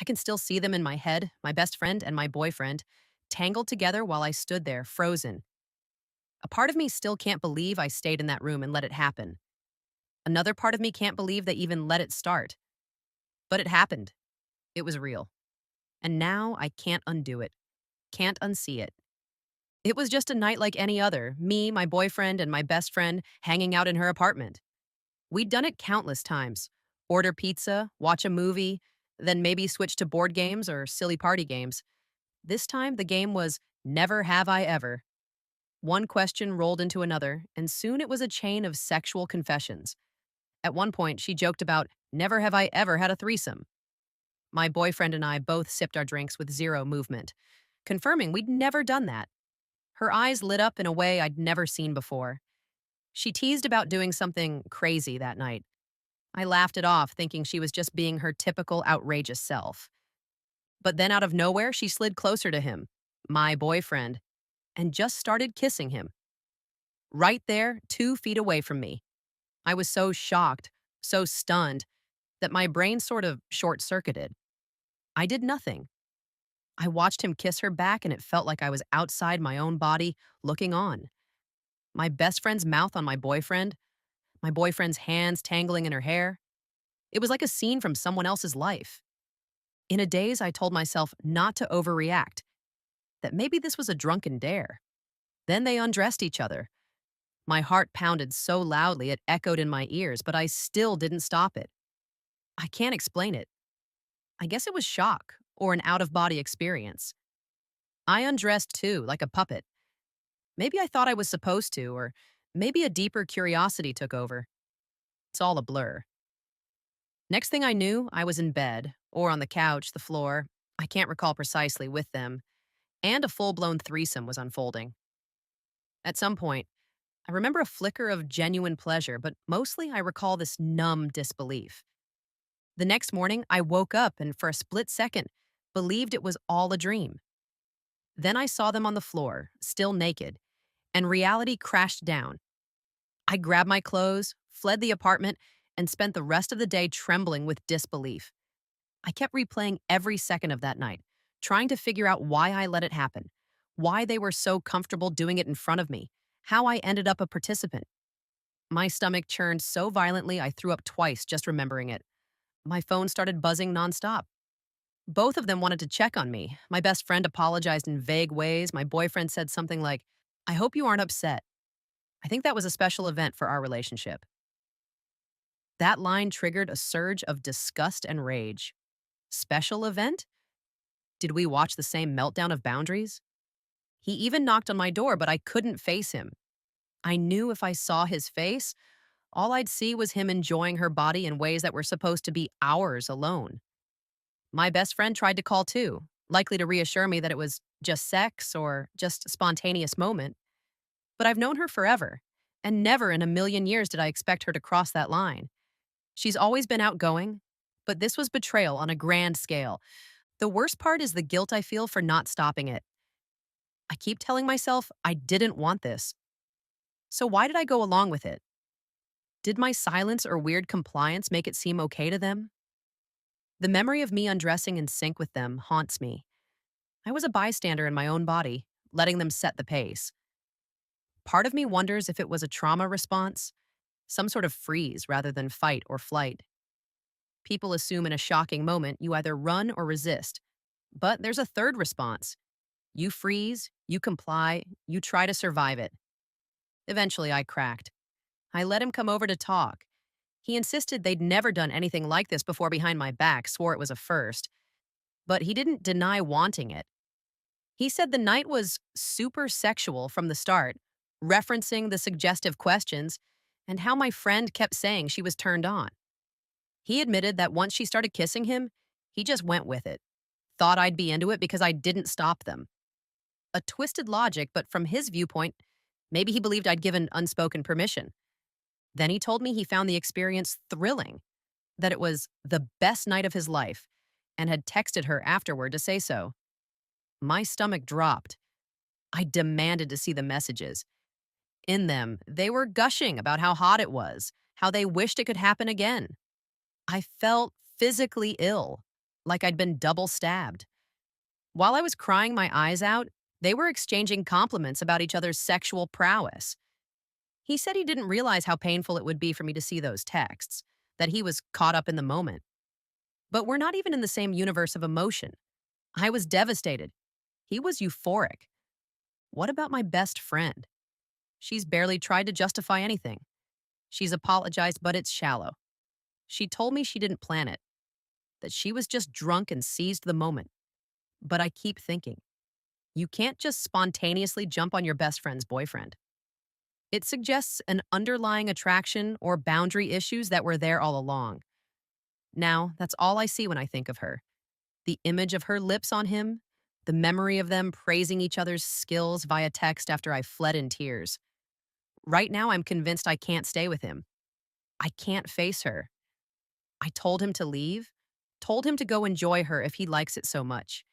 I can still see them in my head, my best friend and my boyfriend, tangled together while I stood there, frozen. A part of me still can't believe I stayed in that room and let it happen. Another part of me can't believe they even let it start. But it happened. It was real. And now I can't undo it, can't unsee it. It was just a night like any other, me, my boyfriend, and my best friend hanging out in her apartment. We'd done it countless times. Order pizza, watch a movie, then maybe switch to board games or silly party games. This time, the game was Never Have I Ever. One question rolled into another, and soon it was a chain of sexual confessions. At one point, she joked about, Never have I ever had a threesome. My boyfriend and I both sipped our drinks with zero movement, confirming we'd never done that. Her eyes lit up in a way I'd never seen before. She teased about doing something crazy that night. I laughed it off, thinking she was just being her typical outrageous self. But then out of nowhere, she slid closer to him, my boyfriend, and just started kissing him. Right there, 2 feet away from me. I was so shocked, so stunned, that my brain sort of short circuited. I did nothing. I watched him kiss her back, and it felt like I was outside my own body, looking on. My best friend's mouth on my boyfriend's hands tangling in her hair. It was like a scene from someone else's life. In a daze, I told myself not to overreact, that maybe this was a drunken dare. Then they undressed each other. My heart pounded so loudly it echoed in my ears, but I still didn't stop it. I can't explain it. I guess it was shock or an out of body experience. I undressed too, like a puppet. Maybe I thought I was supposed to, or maybe a deeper curiosity took over. It's all a blur. Next thing I knew, I was in bed, or on the couch, the floor, I can't recall precisely, with them, and a full blown threesome was unfolding. At some point, I remember a flicker of genuine pleasure, but mostly I recall this numb disbelief. The next morning, I woke up and for a split second, believed it was all a dream. Then I saw them on the floor, still naked, and reality crashed down. I grabbed my clothes, fled the apartment, and spent the rest of the day trembling with disbelief. I kept replaying every second of that night, trying to figure out why I let it happen, why they were so comfortable doing it in front of me, how I ended up a participant. My stomach churned so violently I threw up twice just remembering it. My phone started buzzing nonstop. Both of them wanted to check on me. My best friend apologized in vague ways. My boyfriend said something like, I hope you aren't upset. I think that was a special event for our relationship. That line triggered a surge of disgust and rage. Special event? Did we watch the same meltdown of boundaries? He even knocked on my door, but I couldn't face him. I knew if I saw his face, all I'd see was him enjoying her body in ways that were supposed to be ours alone. My best friend tried to call too, likely to reassure me that it was just sex or just a spontaneous moment. But I've known her forever, and never in a million years did I expect her to cross that line. She's always been outgoing, but this was betrayal on a grand scale. The worst part is the guilt I feel for not stopping it. I keep telling myself I didn't want this. So why did I go along with it? Did my silence or weird compliance make it seem okay to them? The memory of me undressing in sync with them haunts me. I was a bystander in my own body, letting them set the pace. Part of me wonders if it was a trauma response, some sort of freeze rather than fight or flight. People assume in a shocking moment you either run or resist. But there's a third response. You freeze, you comply, you try to survive it. Eventually, I cracked. I let him come over to talk. He insisted they'd never done anything like this before behind my back, swore it was a first. But he didn't deny wanting it. He said the night was super sexual from the start, referencing the suggestive questions and how my friend kept saying she was turned on. He admitted that once she started kissing him, he just went with it. Thought I'd be into it because I didn't stop them. A twisted logic, but from his viewpoint, maybe he believed I'd given unspoken permission. Then he told me he found the experience thrilling, that it was the best night of his life, and had texted her afterward to say so. My stomach dropped. I demanded to see the messages. In them, they were gushing about how hot it was, how they wished it could happen again. I felt physically ill. like I'd been double stabbed. While I was crying my eyes out, they were exchanging compliments about each other's sexual prowess. He said he didn't realize how painful it would be for me to see those texts, that he was caught up in the moment. But we're not even in the same universe of emotion. I was devastated. He was euphoric. What about my best friend? She's barely tried to justify anything. She's apologized, but it's shallow. She told me she didn't plan it, that she was just drunk and seized the moment. But I keep thinking, you can't just spontaneously jump on your best friend's boyfriend. It suggests an underlying attraction or boundary issues that were there all along. Now, that's all I see when I think of her. The image of her lips on him, the memory of them praising each other's skills via text after I fled in tears. Right now, I'm convinced I can't stay with him. I can't face her. I told him to leave, told him to go enjoy her if he likes it so much.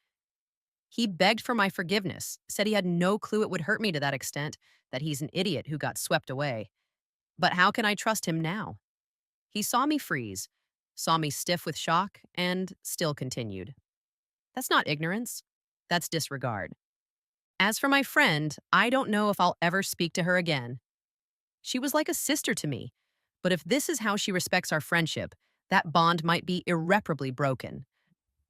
He begged for my forgiveness, said he had no clue it would hurt me to that extent, that he's an idiot who got swept away. But how can I trust him now? He saw me freeze, saw me stiff with shock, and still continued. That's not ignorance. That's disregard. As for my friend, I don't know if I'll ever speak to her again. She was like a sister to me. But if this is how she respects our friendship, that bond might be irreparably broken.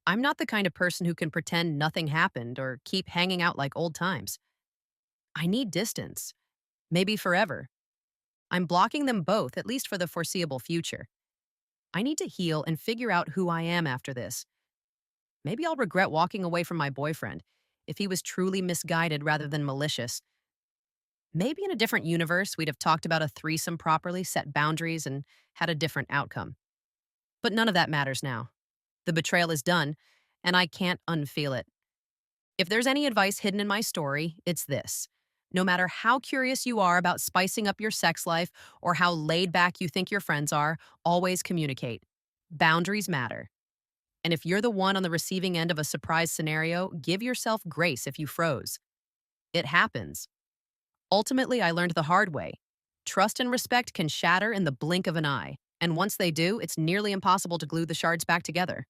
I'm not the kind of person who can pretend nothing happened or keep hanging out like old times. I need distance. Maybe forever. I'm blocking them both, at least for the foreseeable future. I need to heal and figure out who I am after this. Maybe I'll regret walking away from my boyfriend if he was truly misguided rather than malicious. Maybe in a different universe, we'd have talked about a threesome properly, set boundaries, and had a different outcome. But none of that matters now. The betrayal is done, and I can't unfeel it. If there's any advice hidden in my story, it's this. No matter how curious you are about spicing up your sex life or how laid back you think your friends are, always communicate. Boundaries matter. And if you're the one on the receiving end of a surprise scenario, give yourself grace if you froze. It happens. Ultimately, I learned the hard way. Trust and respect can shatter in the blink of an eye. And once they do, it's nearly impossible to glue the shards back together.